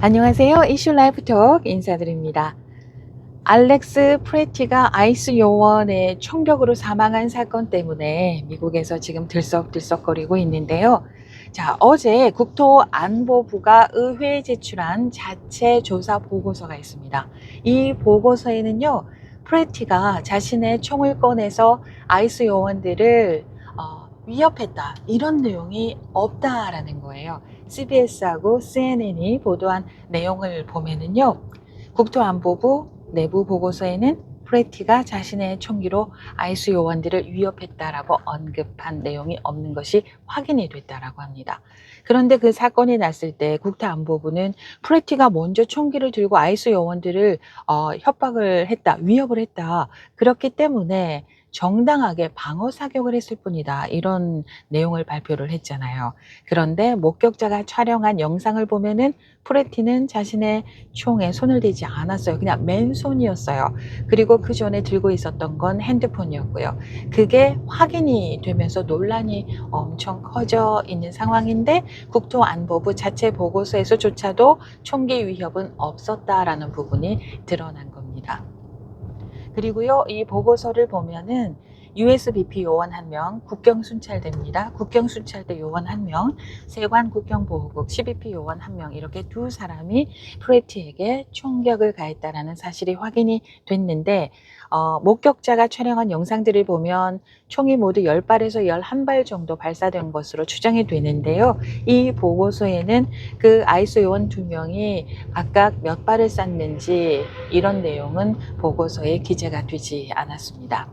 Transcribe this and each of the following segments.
안녕하세요. 이슈 라이프톡 인사드립니다. 알렉스 프레티가 아이스 요원의 총격으로 사망한 사건 때문에 미국에서 지금 들썩들썩거리고 있는데요. 자, 어제 국토안보부가 의회에 제출한 자체 조사 보고서가 있습니다. 이 보고서에는요, 프레티가 자신의 총을 꺼내서 아이스 요원들을 위협했다, 이런 내용이 없다라는 거예요. CBS하고 CNN이 보도한 내용을 보면은요, 국토안보부 내부 보고서에는 프레티가 자신의 총기로 아이스 요원들을 위협했다라고 언급한 내용이 없는 것이 확인이 됐다라고 합니다. 그런데 그 사건이 났을 때 국토안보부는 프레티가 먼저 총기를 들고 아이스 요원들을 협박을 했다, 위협을 했다, 그렇기 때문에 정당하게 방어 사격을 했을 뿐이다, 이런 내용을 발표를 했잖아요. 그런데 목격자가 촬영한 영상을 보면은 프레티는 자신의 총에 손을 대지 않았어요. 그냥 맨손이었어요. 그리고 그 전에 들고 있었던 건 핸드폰이었고요. 그게 확인이 되면서 논란이 엄청 커져 있는 상황인데, 국토안보부 자체 보고서에서조차도 총기 위협은 없었다라는 부분이 드러난 겁니다. 그리고요, 이 보고서를 보면은 USBP 요원 1명, 국경순찰대입니다. 국경순찰대 요원 1명, 세관 국경보호국 12P 요원 1명, 이렇게 두 사람이 프레티에게 총격을 가했다라는 사실이 확인이 됐는데, 목격자가 촬영한 영상들을 보면 총이 모두 10발에서 11발 정도 발사된 것으로 추정이 되는데요. 이 보고서에는 그 아이스 요원 2명이 각각 몇 발을 쐈는지 이런 내용은 보고서에 기재가 되지 않았습니다.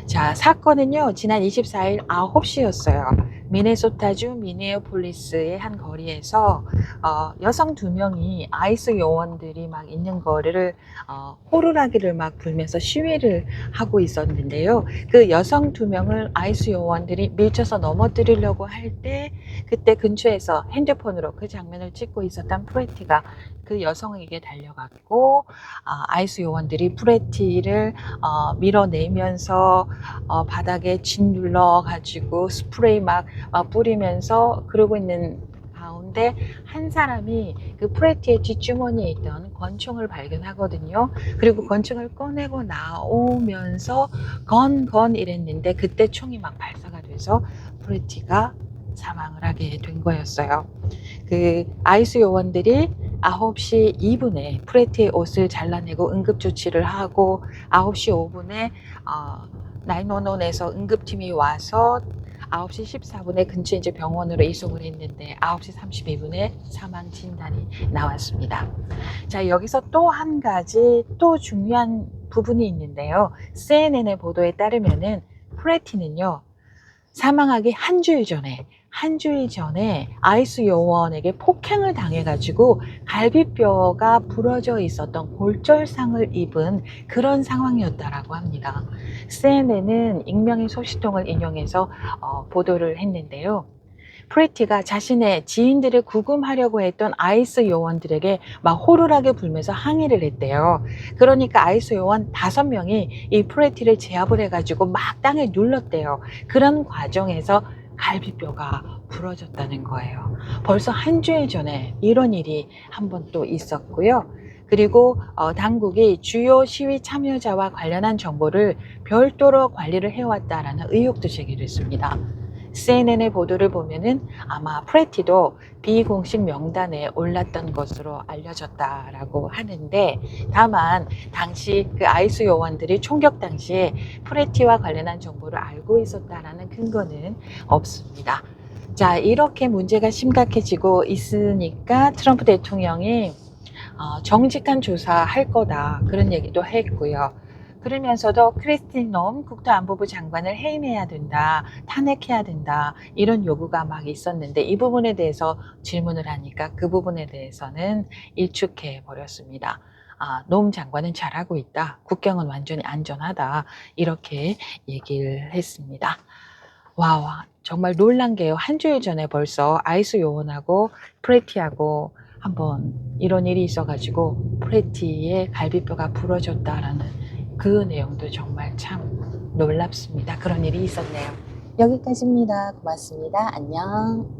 자, 사건은요, 지난 24일 9시였어요. 미네소타주 미네어폴리스의 한 거리에서 여성 2명이 아이스 요원들이 막 있는 거리를 호루라기를 막 불면서 시위를 하고 있었는데요. 그 여성 2명을 아이스 요원들이 밀쳐서 넘어뜨리려고 할 때, 그때 근처에서 핸드폰으로 그 장면을 찍고 있었던 프레티가 그 여성에게 달려갔고, 아이스 요원들이 프레티를 밀어내면서 바닥에 짓눌러 가지고 스프레이 막 뿌리면서 그러고 있는 가운데 한 사람이 그 프레티의 뒷주머니에 있던 권총을 발견하거든요. 그리고 권총을 꺼내고 나오면서 건 이랬는데, 그때 총이 막 발사가 돼서 프레티가 사망을 하게 된 거였어요. 그 아이스 요원들이 9시 2분에 프레티의 옷을 잘라내고 응급조치를 하고, 9시 5분에 911에서 응급팀이 와서 9시 14분에 근처 이제 병원으로 이송을 했는데 9시 32분에 사망 진단이 나왔습니다. 자, 여기서 또 한 가지 또 중요한 부분이 있는데요. CNN의 보도에 따르면은 프레티는요, 사망하기 한 주일 전에 아이스 요원에게 폭행을 당해가지고 갈비뼈가 부러져 있었던 골절상을 입은 그런 상황이었다라고 합니다. CNN은 익명의 소식통을 인용해서 보도를 했는데요. 프레티가 자신의 지인들을 구금하려고 했던 아이스 요원들에게 막 호루라기 불면서 항의를 했대요. 그러니까 아이스 요원 5명이 이 프레티를 제압을 해가지고 막 땅에 눌렀대요. 그런 과정에서 갈비뼈가 부러졌다는 거예요. 벌써 한 주일 전에 이런 일이 한 번 또 있었고요. 그리고 당국이 주요 시위 참여자와 관련한 정보를 별도로 관리를 해왔다라는 의혹도 제기됐습니다. CNN의 보도를 보면은 아마 프레티도 비공식 명단에 올랐던 것으로 알려졌다라고 하는데, 다만 당시 그 아이스 요원들이 총격 당시에 프레티와 관련한 정보를 알고 있었다라는 근거는 없습니다. 자, 이렇게 문제가 심각해지고 있으니까 트럼프 대통령이 정직한 조사할 거다, 그런 얘기도 했고요. 그러면서도 크리스틴 놈 국토안보부 장관을 해임해야 된다, 탄핵해야 된다, 이런 요구가 막 있었는데, 이 부분에 대해서 질문을 하니까 그 부분에 대해서는 일축해 버렸습니다. 놈 장관은 잘하고 있다, 국경은 완전히 안전하다, 이렇게 얘기를 했습니다. 와, 정말 놀란 게요, 한 주일 전에 벌써 아이스 요원하고 프레티하고 한번 이런 일이 있어가지고 프레티의 갈비뼈가 부러졌다라는 그 내용도 정말 참 놀랍습니다. 그런 일이 있었네요. 여기까지입니다. 고맙습니다. 안녕.